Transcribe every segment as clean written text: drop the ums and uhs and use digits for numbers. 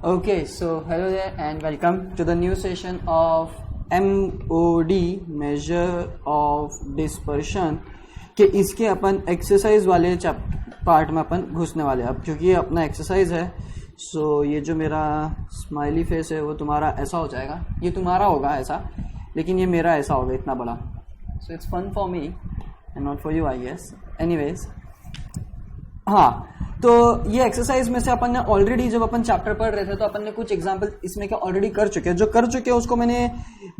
Okay, so hello there and welcome to the new session of MOD measure of dispersion कि इसके अपन exercise वाले part में अपन घुसने वाले हैं अब, क्योंकि ये अपना एक्सरसाइज है। सो ये जो मेरा स्माइली फेस है वो तुम्हारा ऐसा हो जाएगा, ये तुम्हारा होगा ऐसा, लेकिन ये मेरा ऐसा होगा इतना बड़ा। So it's fun for me and not for you I guess. Anyways, हाँ, तो ये एक्सरसाइज में से अपन ने ऑलरेडी जब अपन चैप्टर पढ़ रहे थे तो अपन ने कुछ एग्जांपल इसमें क्या ऑलरेडी कर चुके हैं। जो कर चुके हैं उसको मैंने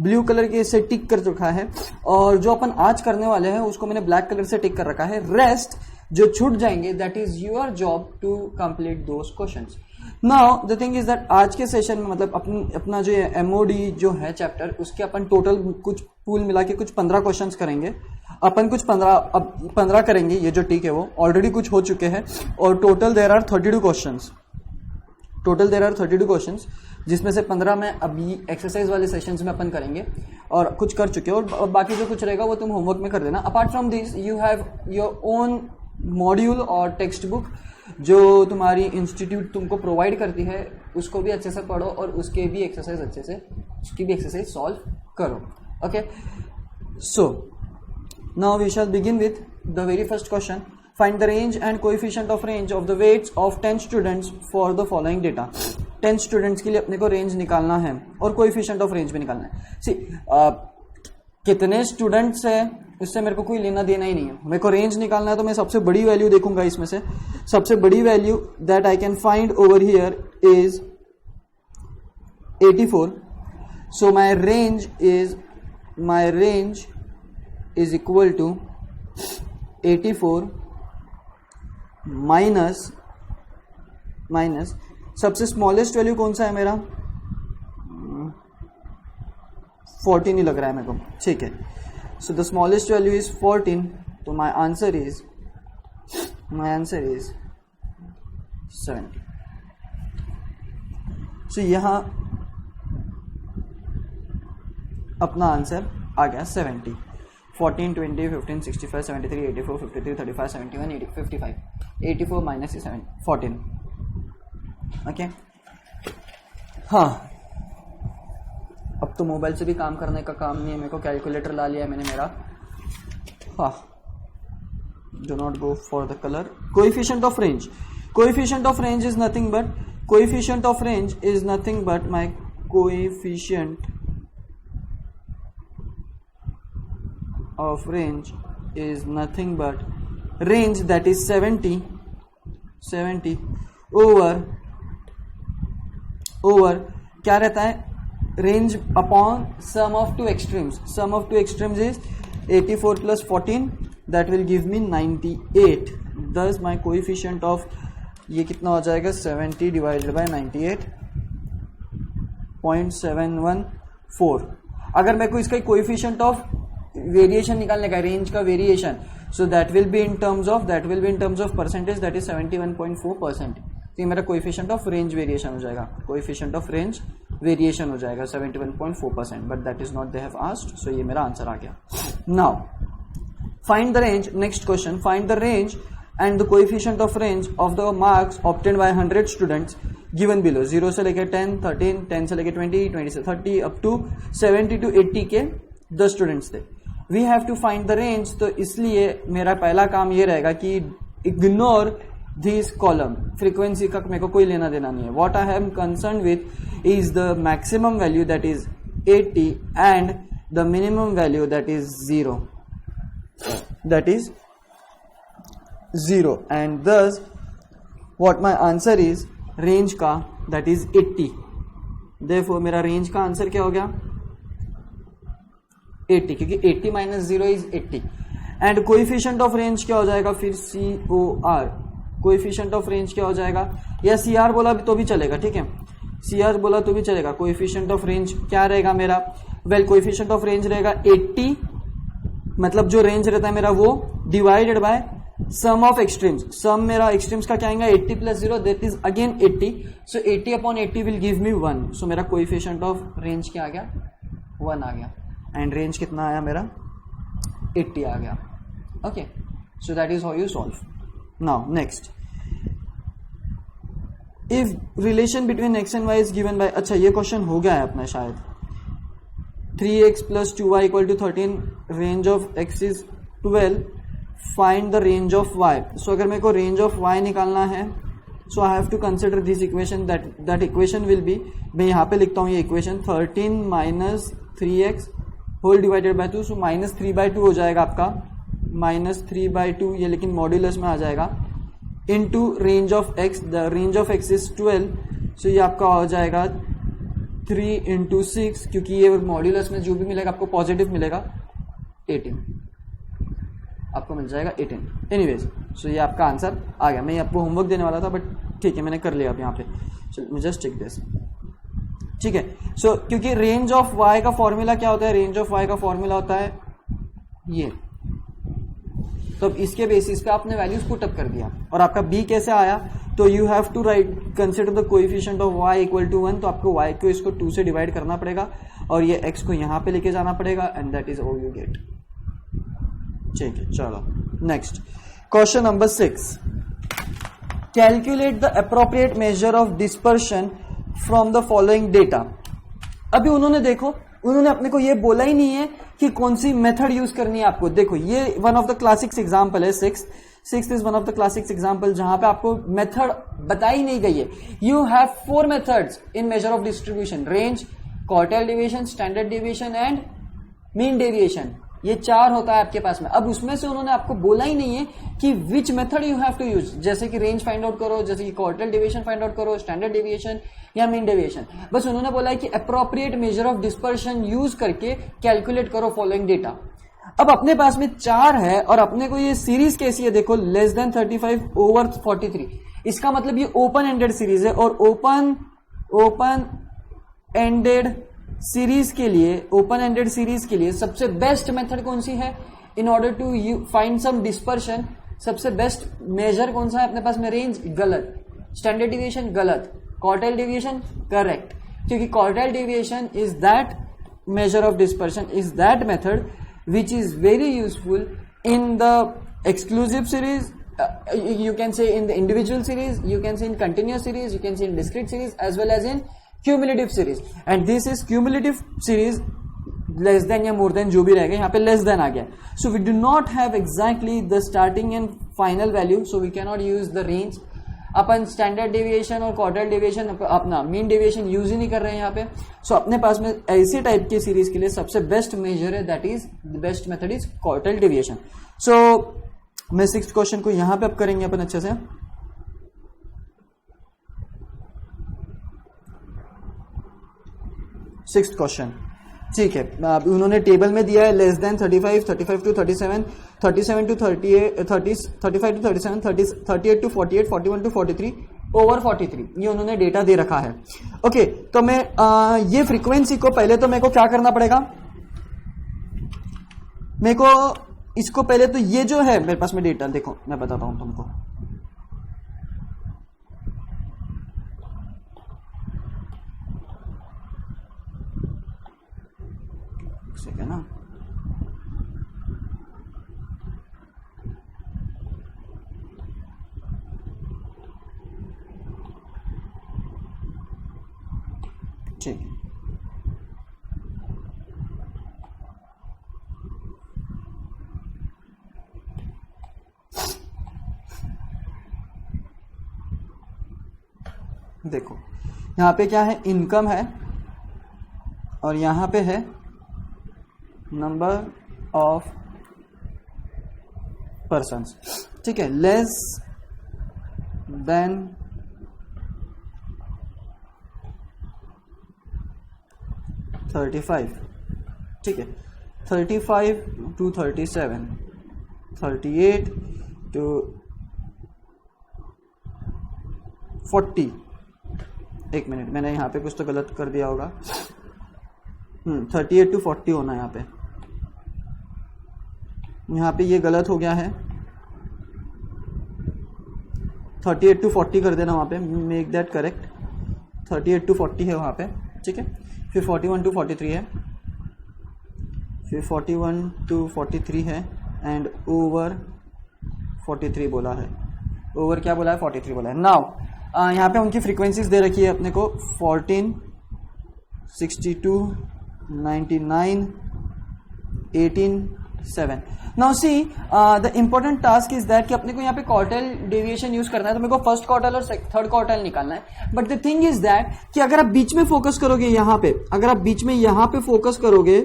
ब्लू कलर के से टिक कर रखा है, और जो अपन आज करने वाले हैं उसको मैंने ब्लैक कलर से टिक कर रखा है। रेस्ट जो छूट जाएंगे that is your job to complete those questions. Now the thing is that आज के सेशन में मतलब अपना जो एमओडी जो है चैप्टर, उसके अपन टोटल कुछ पूल मिला के कुछ 15 क्वेश्चंस करेंगे। अपन कुछ 15 करेंगे, ये जो टिक है वो ऑलरेडी कुछ हो चुके हैं, और टोटल देयर आर 32 क्वेश्चंस, जिसमें से 15 में अभी एक्सरसाइज वाले सेशंस में अपन करेंगे और कुछ कर चुके हैं, और बाकी जो कुछ रहेगा वो तुम होमवर्क में कर देना। Apart from this you have your own module और टेक्स्ट बुक जो तुम्हारी इंस्टीट्यूट तुमको प्रोवाइड करती है, उसको भी अच्छे से पढ़ो और उसकी भी एक्सरसाइज सॉल्व करो। Okay, so now we shall begin with the very first question. Find the range and coefficient of range of the weights of 10 students for the following data. 10 students के लिए अपने को रेंज निकालना है और coefficient of range भी निकालना है। सी कितने स्टूडेंट्स है उससे मेरे को कोई लेना देना ही नहीं है, मेरे को रेंज निकालना है। तो मैं सबसे बड़ी वैल्यू देखूंगा, इसमें से सबसे बड़ी value that I can find over here is 84. So my range is equal to 84 minus सबसे स्मॉलेस्ट वैल्यू कौन सा है मेरा, 14 ही लग रहा है मेरे को, ठीक है। So the smallest value is 14, तो माय आंसर इज 70. सो यहां अपना आंसर आ गया 70. 14, 20, 15, 65, 73, 84, 53, 35, 71, 80, 55. 84 minus 14. ओके, हाँ, अब तो मोबाइल से भी काम करने का काम नहीं है, मेरे को कैलकुलेटर ला लिया है मैंने मेरा। हाँ, do not go for the colour. Coefficient of range is nothing but coefficient of range is nothing but range that is 70 over क्या रहता है, range upon sum of two extremes is 84 plus 14, that will give me 98. thus my coefficient of ये कितना हो जाएगा, 70 divided by 98.714. अगर मेरे को इसका कोएफिशिएंट ऑफ वेरिएशन निकालने का, रेंज का variation, so that will be in terms of percentage, that is 71.4%. तो ये मेरा कोएफिशिएंट ऑफ रेंज वेरिएशन हो जाएगा, 71.4%, but that is not they have asked, so ये मेरा आंसर आ गया। Now find the range, next question, find the range and the coefficient of range of the marks obtained by 100 students given below. 0 से लेकर 10, 13, 10 से लेकर 20, 20 से 30 up to 70 to 80 के 10 स्टूडेंट्स थे। We have to find the range, तो इसलिए मेरा पहला काम ये रहेगा कि इग्नोर दिस कॉलम, फ्रीक्वेंसी का मेरे को कोई लेना देना नहीं है। What I am concern with is the maximum value that is 80 and the minimum value that is 0 and thus what my answer is range का दैट इज 80। देयरफॉर मेरा रेंज का आंसर क्या हो गया, 80, क्योंकि 80 minus 0 is 80। And coefficient of range क्या हो जाएगा फिर, COR। कोएफिशिएंट ऑफ रेंज क्या हो जाएगा, या CR बोला तो भी चलेगा, ठीक है, CR बोला तो भी चलेगा। कोएफिशिएंट ऑफ रेंज क्या रहेगा मेरा, कोएफिशिएंट ऑफ रेंज रहेगा 80, मतलब जो रेंज रहता है मेरा वो, divided by sum of extremes. Sum मेरा एक्सट्रीम्स का क्या आएगा, 80 plus 0 that is again 80, so 80 upon 80 will give me 1। So मेरा कोएफिशिएंट ऑफ रेंज क्या आ गया, 1 आ गया, एंड रेंज कितना आया मेरा, 80 आ गया। Okay, so that is how you solve. Now next, if relation between x and y is given by, अच्छा ये क्वेश्चन हो गया है अपना शायद, 3x plus 2y equal to 13, range of x is 12, find the range of y. So अगर मेरे को range of y निकालना है, so I have to consider this equation, that equation will be, मैं यहाँ पे लिखता हूँ ये equation 13 minus 3x whole divided by 2, so minus 3/2 हो जाएगा आपका, minus 3/2 ये लेकिन मॉड्यूलस में आ जाएगा, into range of x, the range of x is 12, so ये आपका हो जाएगा 3 into 6, क्योंकि ये मॉड्यूलस में जो भी मिलेगा आपको पॉजिटिव मिलेगा, 18 आपको मिल जाएगा 18। एनीवेज, सो ये आपका आंसर आ गया। मैं ये आपको होमवर्क देने वाला था बट ठीक है मैंने कर लिया अब यहाँ पे। चलो जस्ट टिक दिस, ठीक है। सो क्योंकि रेंज ऑफ वाई का फॉर्मूला क्या होता है, रेंज ऑफ वाई का फॉर्मूला होता है ये, तो अब इसके बेसिस पे आपने वैल्यूज पुट अप कर दिया और आपका बी कैसे आया, तो you have to write consider the coefficient of y equal to 1, तो आपको y को इसको 2 से डिवाइड करना पड़ेगा और ये x को यहाँ पे लेके जाना पड़ेगा, and that is all you get. ठीक है, चलो next question number 6, calculate the appropriate measure of dispersion from the following data. अभी उन्होंने देखो, उन्होंने अपने को ये बोला ही नहीं है कि कौन सी मेथड यूज करनी है आपको। देखो ये one of the classics example है, six is one of the classics example जहां पे आपको मेथड बताई नहीं गई है। You have 4 methods in measure of distribution, range, quartile deviation, standard deviation and mean deviation, ये 4 होता है आपके पास में। अब उसमें से उन्होंने आपको बोला ही नहीं है कि which method you have to use, जैसे कि रेंज फाइंड आउट करो, जैसे कि क्वार्टाइल डेविएशन फाइंड आउट करो, स्टैंडर्ड डेविएशन या मीन डेविएशन। बस उन्होंने बोला है कि appropriate measure of dispersion use करके कैलकुलेट करो फॉलोइंग डेटा। अब अपने पास में 4 है और अपने को ये सीरीज कैसी है, देखो लेस देन 35 ओवर 43, इसका मतलब ये ओपन एंडेड सीरीज है। और ओपन एंडेड सीरीज के लिए सबसे बेस्ट मेथड कौन सी है in order to find some dispersion? सबसे बेस्ट मेजर कौन सा है अपने पास में? रेंज गलत, स्टैंडर्ड डेविएशन गलत, क्वार्टाइल डेविएशन करेक्ट, क्योंकि quartile deviation is that measure of dispersion, is that method which is very useful in the exclusive series, you can say in the individual series, you can say in continuous series, you can say in discrete series, as well as in cumulative series. And this is cumulative series, less than या more than जो भी रहेगा, यहाँ पे less than आ गया। So we do not have exactly the starting and final value, so we cannot use the range। Upon standard deviation और quartile deviation, अपना mean deviation use ही नहीं कर रहे हैं यहाँ पे। सो अपने पास में ऐसी टाइप की सीरीज के लिए सबसे बेस्ट मेजर है, that is the best method is quartile deviation. So मैं 6th क्वेश्चन को यहाँ पे अब करेंगे अपन अच्छे से। सिक्स्थ क्वेश्चन, ठीक है। उन्होंने टेबल में दिया है less than 35, 35 to 37, 37 to 38, 35 to 37, 38 to 48, 41 to 43, over 43, ये उन्होंने डेटा दे रखा है। ओके, तो मैं ये फ्रीक्वेंसी को पहले तो मेरे को क्या करना पड़ेगा, मेरे को इसको पहले तो ये जो है मेरे पास में डेटा, देखो मैं बताता हूं तुमको। ठीक है ना, ठीक है। देखो यहां पे क्या है, इनकम है और यहां पे है नंबर ऑफ पर्सन्स, ठीक है। लेस देन 35, ठीक है, 35 टू 37, 38 टू 40, एक मिनट मैंने यहाँ पे कुछ तो गलत कर दिया होगा, 38 टू 40 होना है यहाँ पे ये गलत हो गया है, 38 टू 40 कर देना वहाँ पे, मेक दैट करेक्ट। 38 टू 40 है वहाँ पे, ठीक है। फिर 41 टू 43 है, फिर 41 टू 43 है, एंड ओवर 43 बोला है। ओवर क्या बोला है? 43 बोला है। नाउ यहाँ पे उनकी फ्रीक्वेंसीज दे रखी है अपने को 14, 62, 99, 18, 7. Now see the important task is that कि अपने को यहाँ पे क्वार्टाइल डेविएशन यूज करना है, तो मेरे को फर्स्ट क्वार्टाइल और थर्ड क्वार्टाइल निकालना है. But the thing is that कि अगर आप बीच में फोकस करोगे यहाँ पे, अगर आप बीच में यहाँ पे फोकस करोगे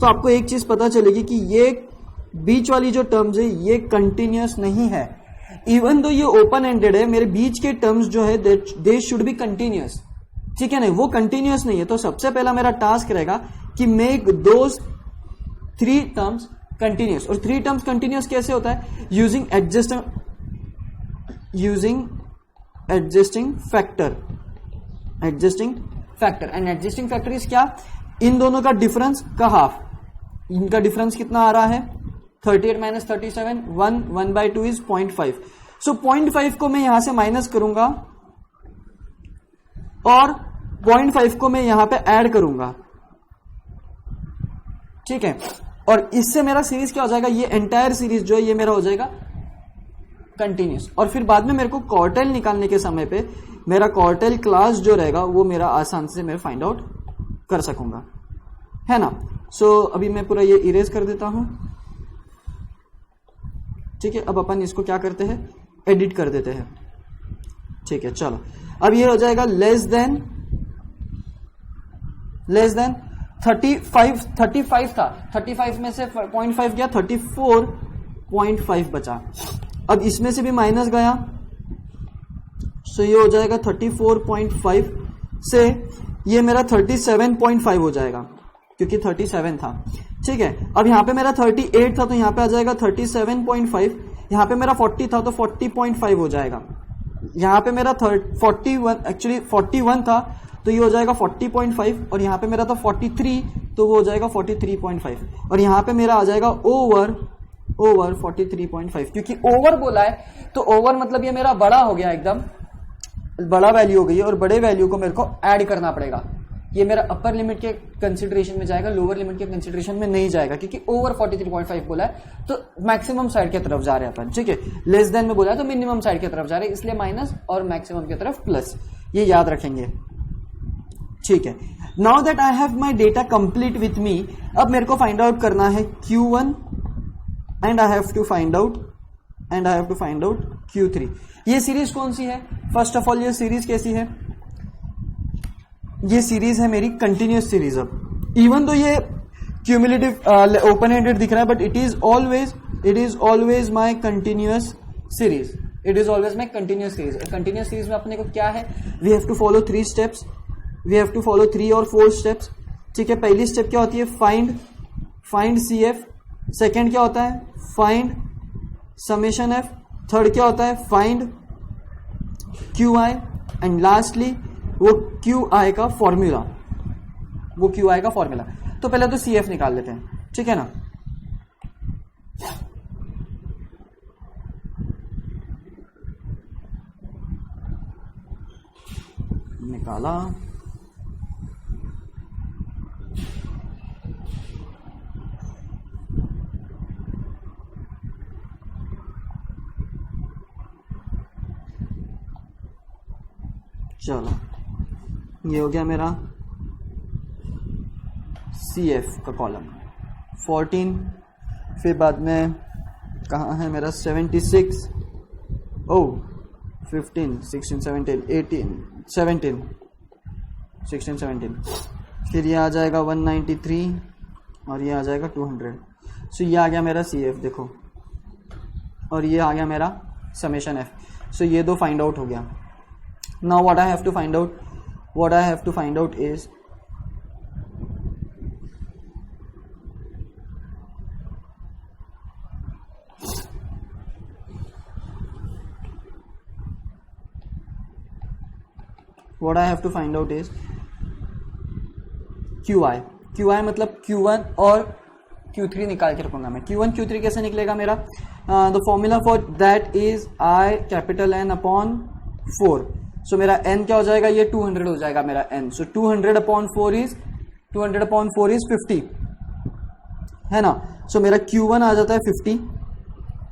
तो आपको एक चीज पता चलेगी कि ये बीच वाली जो टर्म्स है ये कंटिन्यूअस नहीं है. इवन दो ये ओपन एंडेड है, मेरे बीच के टर्म्स जो है दे शुड बी कंटिन्यूअस. ठीक है ना, वो कंटिन्यूअस नहीं है. तो सबसे पहला मेरा टास्क रहेगा कि मेक दोस 3 टर्म्स कंटिन्यूअस. और 3 टर्म्स कंटिन्यूअस कैसे होता है? Using adjusting factor. And adjusting factor is क्या? इन दोनों का डिफरेंस का हाफ. इनका डिफरेंस कितना आ रहा है? 38 माइनस 37, 1/2 इज 0.5. सो 0.5 को मैं यहां से माइनस करूंगा और 0.5 को मैं यहां पे ऐड करूंगा. ठीक है, और इससे मेरा सीरीज क्या हो जाएगा? ये एंटायर सीरीज जो है ये मेरा हो जाएगा कंटिन्यूस. और फिर बाद में मेरे को क्वार्टाइल निकालने के समय पे मेरा क्वार्टाइल क्लास जो रहेगा वो मेरा आसान से मैं फाइंड आउट कर सकूंगा, है ना. सो अभी मैं पूरा ये इरेज कर देता हूं. ठीक है, अब अपन इसको क्या करते हैं? एडिट कर देते हैं. ठीक है, चलो अब ये हो जाएगा लेस देन 35 था. 35 में से 0.5 गया, 34.5 बचा. अब इसमें से भी माइनस गया, सो ये हो जाएगा 34.5 से ये मेरा 37.5 हो जाएगा क्योंकि 37 था. ठीक है, अब यहां पे मेरा 38 था तो यहां पे आ जाएगा 37.5. यहां पे मेरा 40 था तो 40.5 हो जाएगा. यहां पे मेरा 41 था तो ये हो जाएगा 40.5. और यहां पे मेरा था 43 तो वो हो जाएगा 43.5. और यहां पे मेरा आ जाएगा ओवर 43.5. क्योंकि ओवर बोला है तो ओवर मतलब ये मेरा बड़ा हो गया, एकदम बड़ा वैल्यू हो गई है. और बड़े वैल्यू को मेरे को ऐड करना पड़ेगा. ये मेरा अपर लिमिट के कंसिडरेशन में जाएगा, लोअर लिमिट के कंसिडरेशन में नहीं जाएगा क्योंकि ओवर 43.5 बोला है तो मैक्सिमम साइड की तरफ जा रहे हैं अपन. ठीक है, लेस देन में बोला है तो मिनिमम साइड की तरफ जा रहे हैं, इसलिए माइनस और मैक्सिमम की तरफ प्लस. ये याद रखेंगे. ठीक है, now that I have my data complete with me. अब मेरे को फाइंड आउट करना है Q1 and I have to find out Q3. ये सीरीज कौन सी है? फर्स्ट ऑफ ऑल ये सीरीज कैसी है? ये सीरीज है मेरी कंटिन्यूअस सीरीज. अब इवन तो ये क्यूमुलेटिव ओपन एंडेड दिख रहा है but it is always my continuous series. Continuous series में अपने को क्या है? We have to follow 3 steps. We have to follow 3 और 4 स्टेप्स. ठीक है, पहली स्टेप क्या होती है? Find CF. सेकेंड क्या होता है? Find summation F. थर्ड क्या होता है? Find QI. एंड लास्टली वो QI का फॉर्मूला. तो पहले तो CF निकाल लेते हैं. ठीक है ना. निकाला. चलो ये हो गया मेरा CF का कॉलम. 14. फिर बाद में कहाँ है मेरा 76. 15, 16, 17, 18, 17, 16, 17. फिर ये आ जाएगा 193 और ये आ जाएगा 200. सो ये आ गया मेरा CF देखो, और ये आ गया मेरा समेशन F. सो ये दो फाइंड आउट हो गया. Now what I have to find out? What I have to find out is QI. QI मतलब Q1 और Q3 निकाल के रखूंगा मैं. Q1 Q3 कैसे निकलेगा मेरा? The formula for that is I capital N upon 4. सो मेरा n क्या हो जाएगा? ये 200 हो जाएगा मेरा n. सो 200 अपॉन 4 इज 50, है ना. सो मेरा Q1 आ जाता है 50.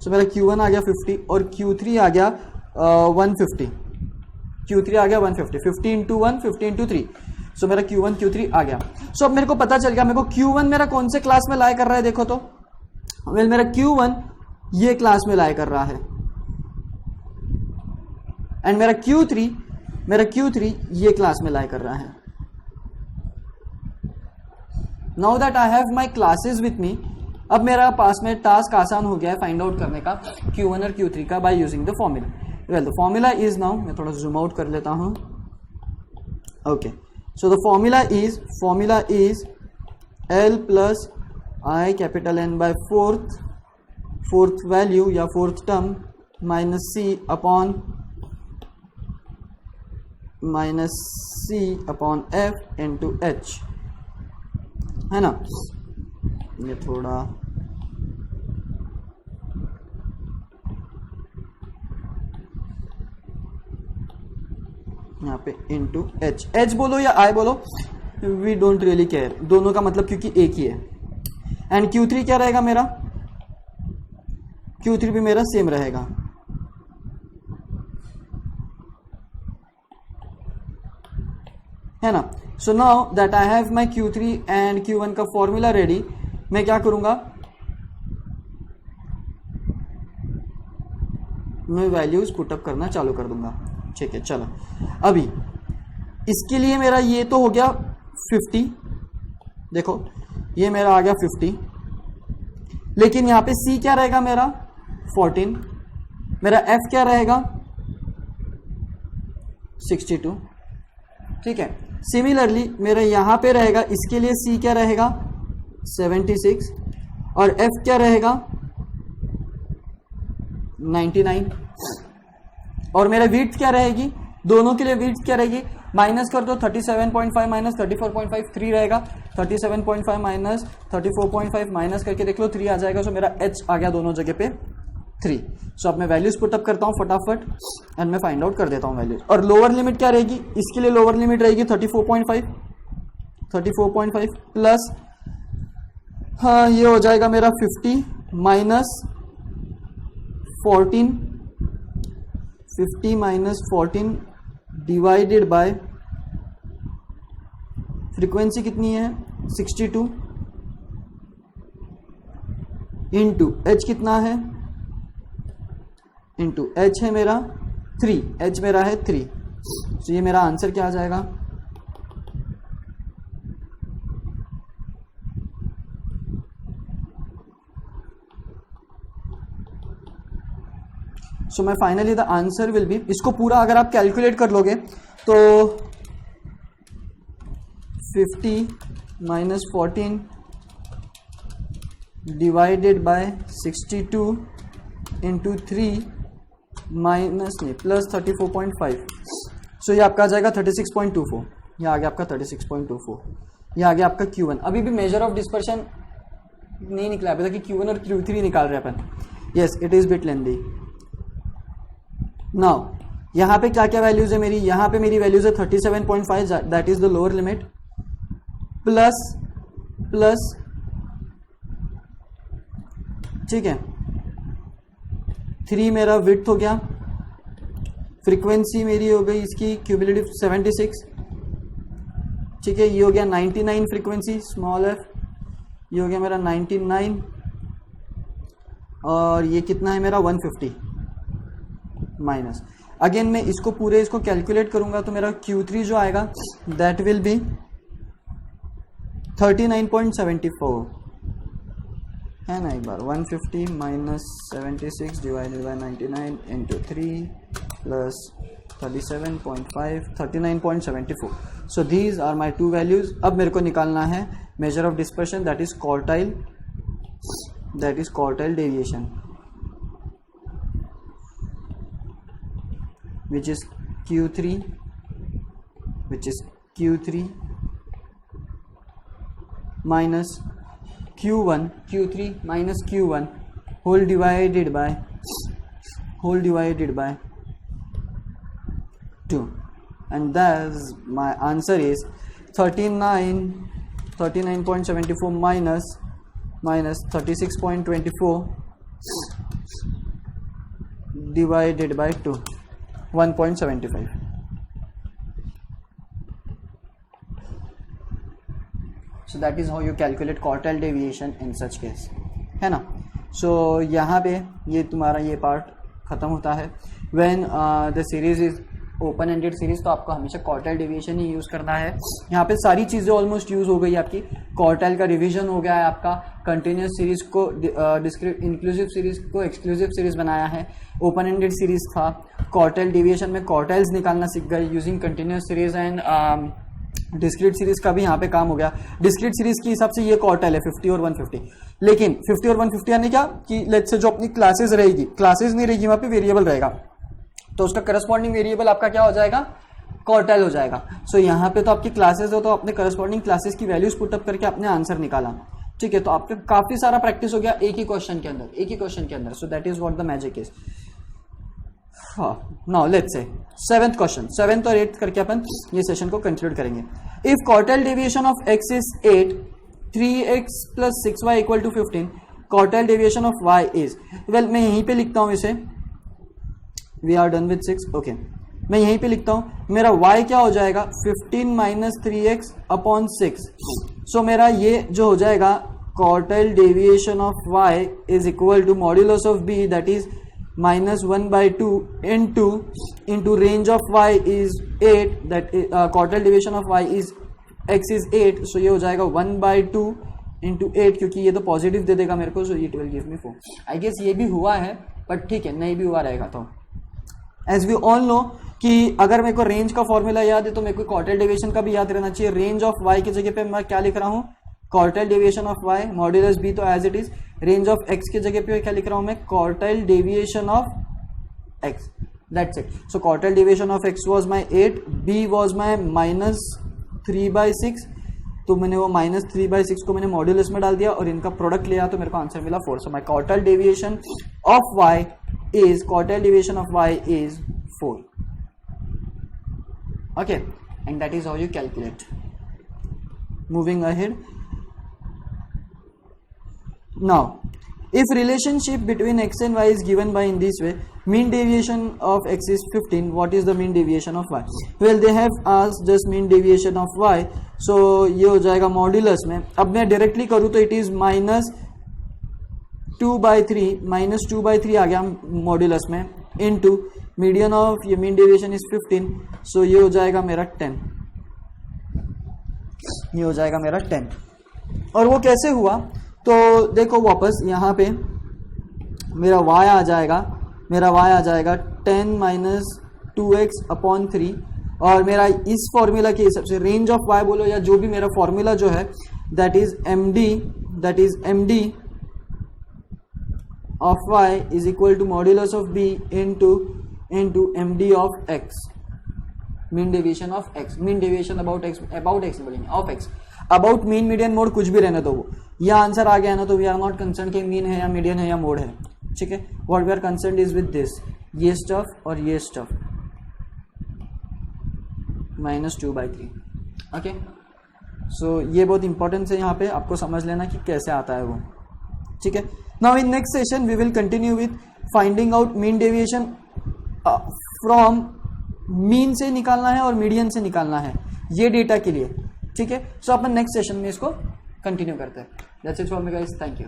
सो मेरा Q1 आ गया 50 और Q3 आ गया 150, Q3 आ गया 150, 50 इंटू 1, 50 इंटू 3, सो मेरा Q1 Q3 आ गया। सो अब मेरे को पता चल गया मेरे को Q1 मेरा कौन से क्लास में लाई कर रहा है, देखो तो वेल मेरा Q1 ये क्लास में लाई कर रहा है, एंड मेरा Q3 ये क्लास में लाई कर रहा है। Now that I have my classes with me, अब मेरा पास में टास्क आसान हो गया है फाइंड आउट करने का Q1 और Q3 का by using the formula. Well the formula is now, मैं थोड़ा जूम आउट कर लेता हूं। Okay, so the formula is L plus I capital N by fourth value या fourth term minus C upon F into H, है ना। ये थोड़ा यहाँ पे इंटू H बोलो या I बोलो, वी डोंट रियली केयर, दोनों का मतलब क्योंकि एक ही है। एंड Q3 क्या रहेगा मेरा, Q3 भी मेरा सेम रहेगा, है ना। So now that I have my Q3 and Q1 का फॉर्मूला रेडी, मैं क्या करूंगा, मैं वैल्यूज पुटअप करना चालू कर दूंगा। ठीक है, चलो अभी इसके लिए मेरा ये तो हो गया 50, देखो ये मेरा आ गया 50, लेकिन यहां पे C क्या रहेगा मेरा 14, मेरा F क्या रहेगा 62, ठीक है। सिमिलरली मेरा यहां पे रहेगा, इसके लिए C क्या रहेगा 76 और F क्या रहेगा 99, और मेरा विड्थ क्या रहेगी, दोनों के लिए विड्थ क्या रहेगी, माइनस कर दो 37.5 माइनस 34.5 3 रहेगा, 37.5 माइनस 34.5 माइनस करके देख लो 3 आ जाएगा। सो मेरा H आ गया दोनों जगह पे 3। सो अब मैं वैल्यूज पुटअप करता हूं फटाफट एंड मैं फाइंड आउट कर देता हूं वैल्यूज। और लोअर लिमिट क्या रहेगी, इसके लिए लोअर लिमिट रहेगी 34.5 प्लस, हाँ ये हो जाएगा मेरा 50 minus 14, 50 minus 14 divided by frequency कितनी है 62 इंटू H कितना है, इंटू H है मेरा 3, H मेरा है 3। तो ये मेरा आंसर क्या आ जाएगा, सो मैं finally the answer will be, इसको पूरा अगर आप कैलकुलेट कर लोगे तो 50 minus 14 divided by 62 into 3 minus नहीं प्लस 34.5, सो ये आपका आ जाएगा 36.24, ये आ गया आपका 36.24, ये आ गया आपका Q1। अभी भी मेजर ऑफ डिस्पर्शन नहीं निकला अभी तक कि Q1 और Q3 निकाल रहे अपन, yes it is bit lengthy. Now यहाँ पे क्या क्या वैल्यूज है मेरी, यहाँ पे मेरी वैल्यूज है 37.5 that is the lower limit, plus ठीक है 3 मेरा विड्थ हो गया, फ्रीक्वेंसी मेरी हो गई इसकी क्यूमुलेटिव 76, ठीक है। ये हो गया 99 फ्रीक्वेंसी स्मॉल f, ये हो गया मेरा 99 और ये कितना है मेरा 150 माइनस, अगेन मैं इसको पूरे इसको कैलकुलेट करूंगा तो मेरा Q3 जो आएगा दैट विल बी 39.74, है ना। एक बार 150 minus 76 divided by 99 into 3 plus 37.5 39.74, so these are my two values. अब मेरे को निकालना है measure of dispersion that is quartile deviation which is Q3 minus Q3 minus Q1 whole divided by 2, and thus my answer is 39.74 minus 36.24 divided by 2. 1.75. So that is how you calculate quartile deviation in such case, है ना. So यहाँ पे ये तुम्हारा ये part खत्म होता है. When the series is open ended series तो आपको हमेशा क्वार्टाइल डेविएशन ही यूज करना है. यहाँ पे सारी चीजें ऑलमोस्ट यूज हो गई आपकी. क्वार्टाइल का रिवीजन हो गया है आपका. कंटिन्यूस सीरीज को इंक्लूसिव सीरीज को एक्सक्लूसिव सीरीज बनाया है. ओपन एंडेड सीरीज था. क्वार्टाइल डेविएशन में क्वार्टाइल्स निकालना सीख गए using continuous series and discrete series का भी यहाँ पे काम हो गया. डिस्क्रीट सीरीज के हिसाब से ये क्वार्टाइल है 50 और 150. लेकिन 50 और 150 यानी क्या कि लेट्स से जो अपनी क्लासेस रहेगी, क्लासेस नहीं रहेगी, वहां पे वेरिएबल रहेगा, तो उसका करस्पॉन्डिंग वेरिएबल आपका क्या हो जाएगा, क्वार्टाइल हो जाएगा. सो यहाँ पे तो आपकी क्लासेस हो तो अपने करस्पॉन्डिंग क्लासेस की वैल्यूज पुटअप करके आपने आंसर निकाला. ठीक है, तो आपका काफी सारा प्रैक्टिस हो गया एक ही क्वेश्चन के अंदर. सो that is what the magic is. Now let's say 7th question, 7th और 8th करके अपन ये सेशन को कंक्लूड करेंगे. If quartile deviation of x is 8, 3x plus 6y equal to 15, quartile deviation of y is, well मैं यहीं पे लिखता हूं इसे. We are done with 6. Okay, मैं यहीं पे लिखता हूं. मेरा y क्या हो जाएगा 15 माइनस 3x अपॉन 6. सो मेरा ये जो हो जाएगा quartile deviation of y is equal to modulus of b that is -1/2 into range of y is 8, that quartile deviation of y is x is 8. सो ये हो जाएगा 1/2 into 8, क्योंकि ये तो पॉजिटिव दे देगा मेरे को. So it will give me 4. I guess ये भी हुआ है, बट ठीक है, नहीं भी हुआ रहेगा. तो एज वी ऑल नो कि अगर मेरे को रेंज का फॉर्मूला याद है तो मेरे को क्वार्टाइल डेविएशन का भी याद रहना चाहिए. रेंज ऑफ y की जगह पे मैं क्या लिख रहा हूँ, quartile deviation of y modulus b तो as it is. Range of x की जगह पे क्या लिख रहा हूं मैं, quartile deviation of x. That's it. So quartile deviation of x was my 8, b was my -3/6. तो मैंने वो -3/6 को मैंने मॉड्यूलस में डाल दिया और इनका प्रोडक्ट लिया तो मेरे को आंसर मिला 4. So my quartile deviation of y is 4. Okay, and that is how you calculate. Moving ahead. Now, if relationship between x and y is given by in this way, mean deviation of x is 15, what is the mean deviation of y? Well, they have asked just mean deviation of y, so ये हो जाएगा modulus में. अब मैं directly करूँ तो it is -2/3 आ गया modulus में इनटू मीडियन ऑफ ये मीन डेविएशन इज 15. सो ये हो जाएगा मेरा 10. ये हो जाएगा मेरा 10. और वो कैसे हुआ तो देखो वापस यहाँ पे मेरा y आ जाएगा 10 माइनस 2x अपॉन 3. और मेरा इस फॉर्मूला के हिसाब से रेंज ऑफ y बोलो या जो भी मेरा फॉर्मूला जो है that is md of y is equal to modulus of b into md of x. Mean deviation of x, mean deviation about x बोलेंगे of x. About mean median mode कुछ भी रहने दो, वो यह आंसर आ गया ना तो वी आर नॉट कंसर्न कि मीन है या मीडियन है या मोड है. ठीक है, what we are concern is with this, ये स्टफ और ये स्टफ -2/3. ओके, सो ये बहुत इंपॉर्टेंट है, यहाँ पे आपको समझ लेना कि कैसे आता है वो. ठीक है, now in next session we will continue with finding out mean deviation from mean से निकालना है और मीडियन से निकालना है ये डेटा के लिए. ठीक है, सो अपन नेक्स्ट सेशन में इसको कंटिन्यू करते हैं. That's it for me guys, thank you.